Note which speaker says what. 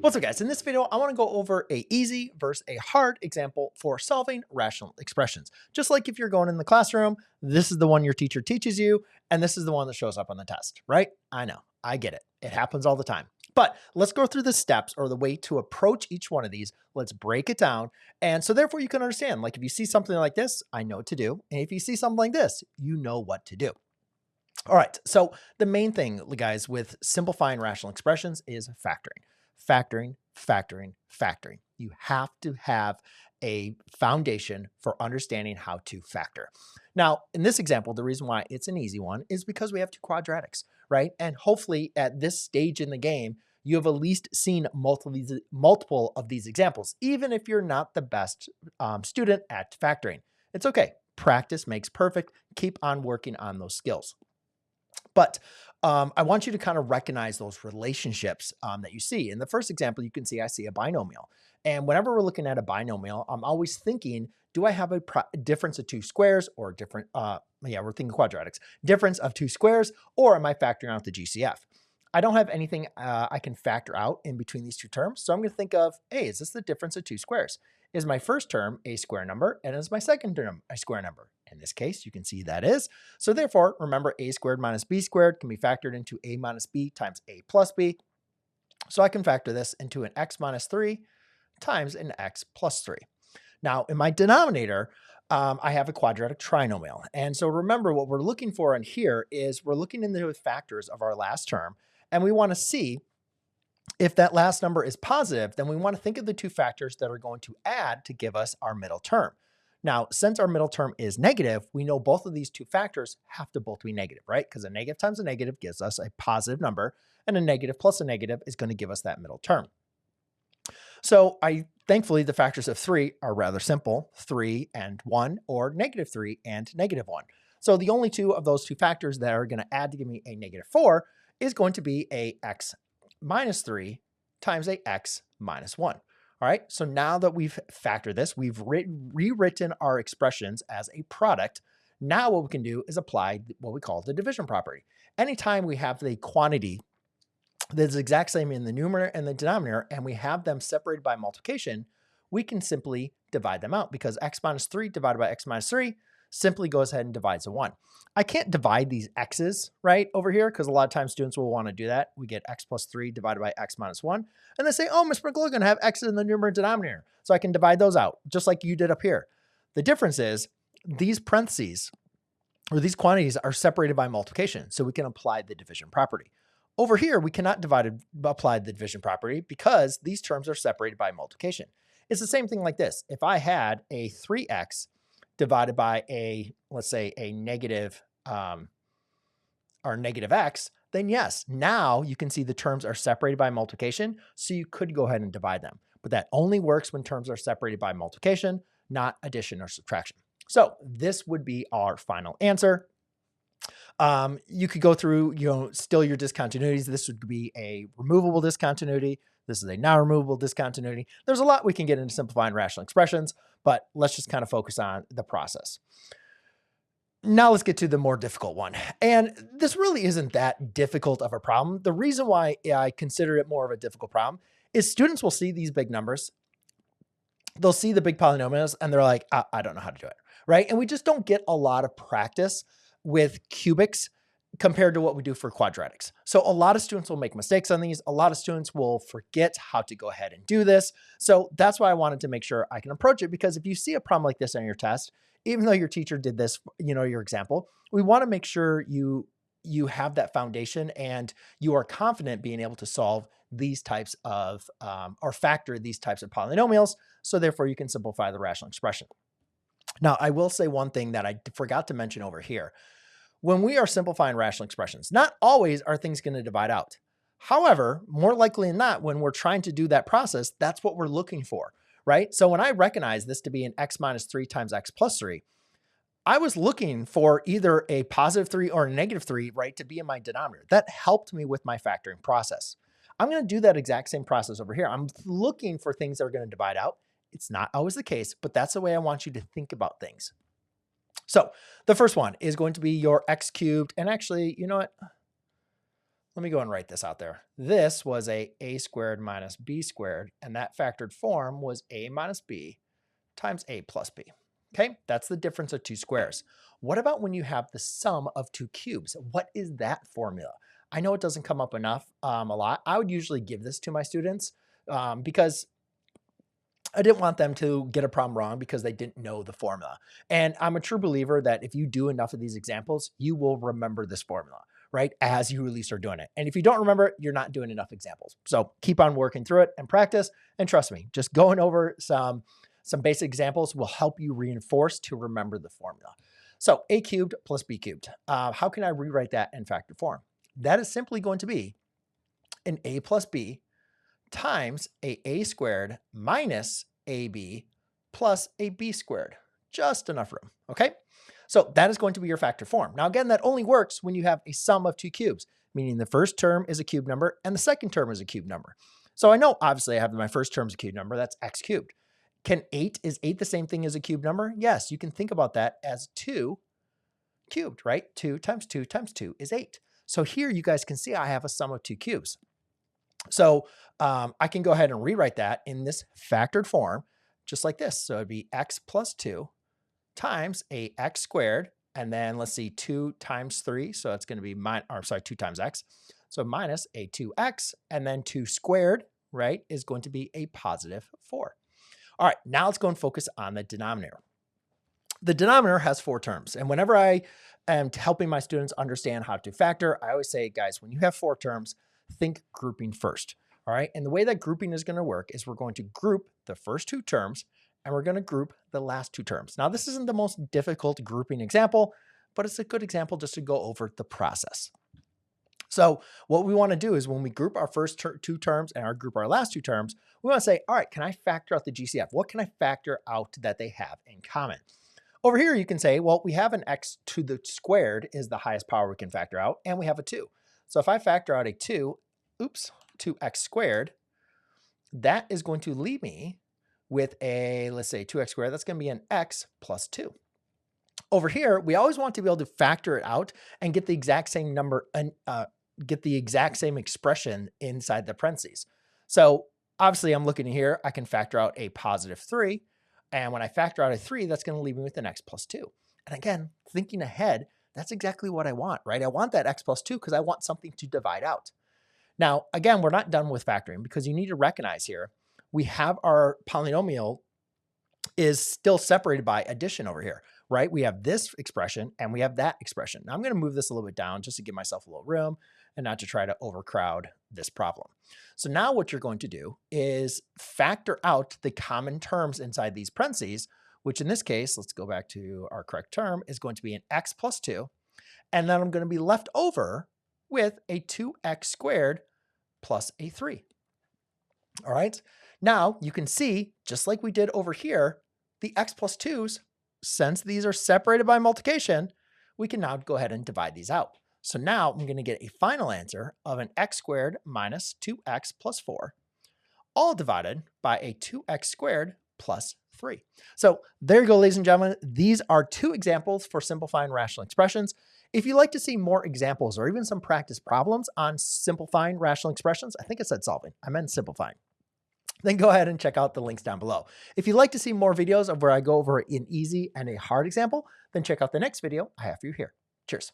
Speaker 1: What's up, guys? In this video, I want to go over a easy versus a hard example for solving rational expressions. Just like if you're going in the classroom, this is the one your teacher teaches you, and this is the one that shows up on the test, right? I know, I get it. It happens all the time. But let's go through the steps or the way to approach each one of these. Let's break it down. And so therefore you can understand, like if you see something like this, I know what to do. And if you see something like this, you know what to do. All right, so the main thing, guys, with simplifying rational expressions is factoring. Factoring, factoring, factoring. You have to have a foundation for understanding how to factor. Now, in this example, the reason why it's an easy one is because we have two quadratics, right? And hopefully at this stage in the game, you have at least seen multiple of these examples, even if you're not the best student at factoring. It's okay. Practice makes perfect. Keep on working on those skills. But I want you to kind of recognize those relationships that you see. In the first example, you can see I see a binomial. And whenever we're looking at a binomial, I'm always thinking, do I have a difference of two squares or different, we're thinking quadratics, difference of two squares, or am I factoring out the GCF? I don't have anything I can factor out in between these two terms. So I'm going to think of, hey, is this the difference of two squares? Is my first term a square number and is my second term a square number? In this case, you can see that is. So therefore, remember a squared minus b squared can be factored into a minus b times a plus b. So I can factor this into an x minus 3 times an x plus 3. Now, in my denominator, I have a quadratic trinomial. And so remember what we're looking for in here is we're looking into the factors of our last term, and we want to see if that last number is positive, then we want to think of the two factors that are going to add to give us our middle term. Now, since our middle term is negative, we know both of these two factors have to both be negative, right? Because a negative times a negative gives us a positive number, and a negative plus a negative is going to give us that middle term. So thankfully, the factors of 3 are rather simple, 3 and 1, or negative 3 and negative 1. So the only two of those two factors that are going to add to give me a negative 4 is going to be a x minus 3 times a x minus 1. All right, so now that we've factored this, we've rewritten our expressions as a product. Now what we can do is apply what we call the division property. Anytime we have the quantity that's exact same in the numerator and the denominator, and we have them separated by multiplication, we can simply divide them out because x minus 3 divided by x minus 3 simply goes ahead and divides a 1. I can't divide these x's right over here because a lot of times students will want to do that. We get x plus 3 divided by x minus 1. And they say, oh, Mr. McLogan, I have x's in the numerator and denominator. So I can divide those out just like you did up here. The difference is these parentheses or these quantities are separated by multiplication. So we can apply the division property. Over here, we cannot apply the division property because these terms are separated by multiplication. It's the same thing like this. If I had a 3x divided by let's say a negative or negative x, then yes, now you can see the terms are separated by multiplication, so you could go ahead and divide them. But that only works when terms are separated by multiplication, not addition or subtraction. So this would be our final answer. You could go through, still your discontinuities. This would be a removable discontinuity. This is a non-removable discontinuity. There's a lot we can get into simplifying rational expressions, but let's just kind of focus on the process. Now let's get to the more difficult one. And this really isn't that difficult of a problem. The reason why I consider it more of a difficult problem is students will see these big numbers. They'll see the big polynomials and they're like, I don't know how to do it, right? And we just don't get a lot of practice with cubics compared to what we do for quadratics. So a lot of students will make mistakes on these. A lot of students will forget how to go ahead and do this. So that's why I wanted to make sure I can approach it, because if you see a problem like this on your test, even though your teacher did this, your example, we want to make sure you have that foundation and you are confident being able to solve these types of, or factor these types of polynomials. So therefore you can simplify the rational expression. Now, I will say one thing that I forgot to mention over here. When we are simplifying rational expressions, not always are things going to divide out. However, more likely than not, when we're trying to do that process, that's what we're looking for, right? So when I recognize this to be an x minus 3 times x plus 3, I was looking for either a positive 3 or a negative 3, right, to be in my denominator. That helped me with my factoring process. I'm going to do that exact same process over here. I'm looking for things that are going to divide out. It's not always the case, but that's the way I want you to think about things. So the first one is going to be your x cubed. And actually, you know what? Let me go and write this out there. This was a squared minus b squared, and that factored form was a minus b times a plus b. Okay, that's the difference of two squares. What about when you have the sum of two cubes? What is that formula? I know it doesn't come up enough a lot. I would usually give this to my students because I didn't want them to get a problem wrong because they didn't know the formula. And I'm a true believer that if you do enough of these examples, you will remember this formula, right? As you at least are doing it. And if you don't remember it, you're not doing enough examples. So keep on working through it and practice. And trust me, just going over some basic examples will help you reinforce to remember the formula. So a cubed plus b cubed. How can I rewrite that in factor form? That is simply going to be an a plus b times a squared minus ab plus a b squared. Just enough room, okay? So that is going to be your factor form. Now again, that only works when you have a sum of two cubes, meaning the first term is a cube number and the second term is a cube number. So I know obviously I have my first term as a cube number, that's x cubed. Is 8 the same thing as a cube number? Yes, you can think about that as 2 cubed, right? 2 times 2 times 2 is 8. So here you guys can see I have a sum of two cubes. So I can go ahead and rewrite that in this factored form, just like this. So it'd be x plus 2 times a x squared, and then let's see, 2 times 3. So it's going to be 2 times x. So minus a 2x, and then 2 squared, right, is going to be a positive 4. All right, now let's go and focus on the denominator. The denominator has 4 terms. And whenever I am helping my students understand how to factor, I always say, guys, when you have 4 terms, think grouping first. All right. And the way that grouping is going to work is we're going to group the first 2 terms and we're going to group the last 2 terms. Now, this isn't the most difficult grouping example, but it's a good example just to go over the process. So what we want to do is when we group our first 2 terms and group our last 2 terms, we want to say, all right, can I factor out the GCF? What can I factor out that they have in common? Over here, you can say, well, we have an x to the squared is the highest power we can factor out, and we have a 2. So if I factor out a 2x squared, that is going to leave me with a, let's say 2x squared, that's going to be an x plus 2. Over here, we always want to be able to factor it out and get the exact same number, get the exact same expression inside the parentheses. So obviously I'm looking here, I can factor out a positive 3. And when I factor out a 3, that's going to leave me with an x plus 2. And again, thinking ahead, that's exactly what I want, right? I want that x plus 2 because I want something to divide out. Now, again, we're not done with factoring because you need to recognize here, we have our polynomial is still separated by addition over here, right? We have this expression and we have that expression. Now I'm going to move this a little bit down just to give myself a little room and not to try to overcrowd this problem. So now what you're going to do is factor out the common terms inside these parentheses, which in this case, let's go back to our correct term, is going to be an x plus 2. And then I'm going to be left over with a 2x squared plus a 3. All right. Now you can see, just like we did over here, the x plus 2's, since these are separated by multiplication, we can now go ahead and divide these out. So now I'm going to get a final answer of an x squared minus 2x plus 4, all divided by a 2x squared plus 3. So there you go, ladies and gentlemen. These are 2 examples for simplifying rational expressions. If you'd like to see more examples or even some practice problems on simplifying rational expressions, I think I said solving, I meant simplifying, then go ahead and check out the links down below. If you'd like to see more videos of where I go over an easy and a hard example, then check out the next video I have for you here. Cheers.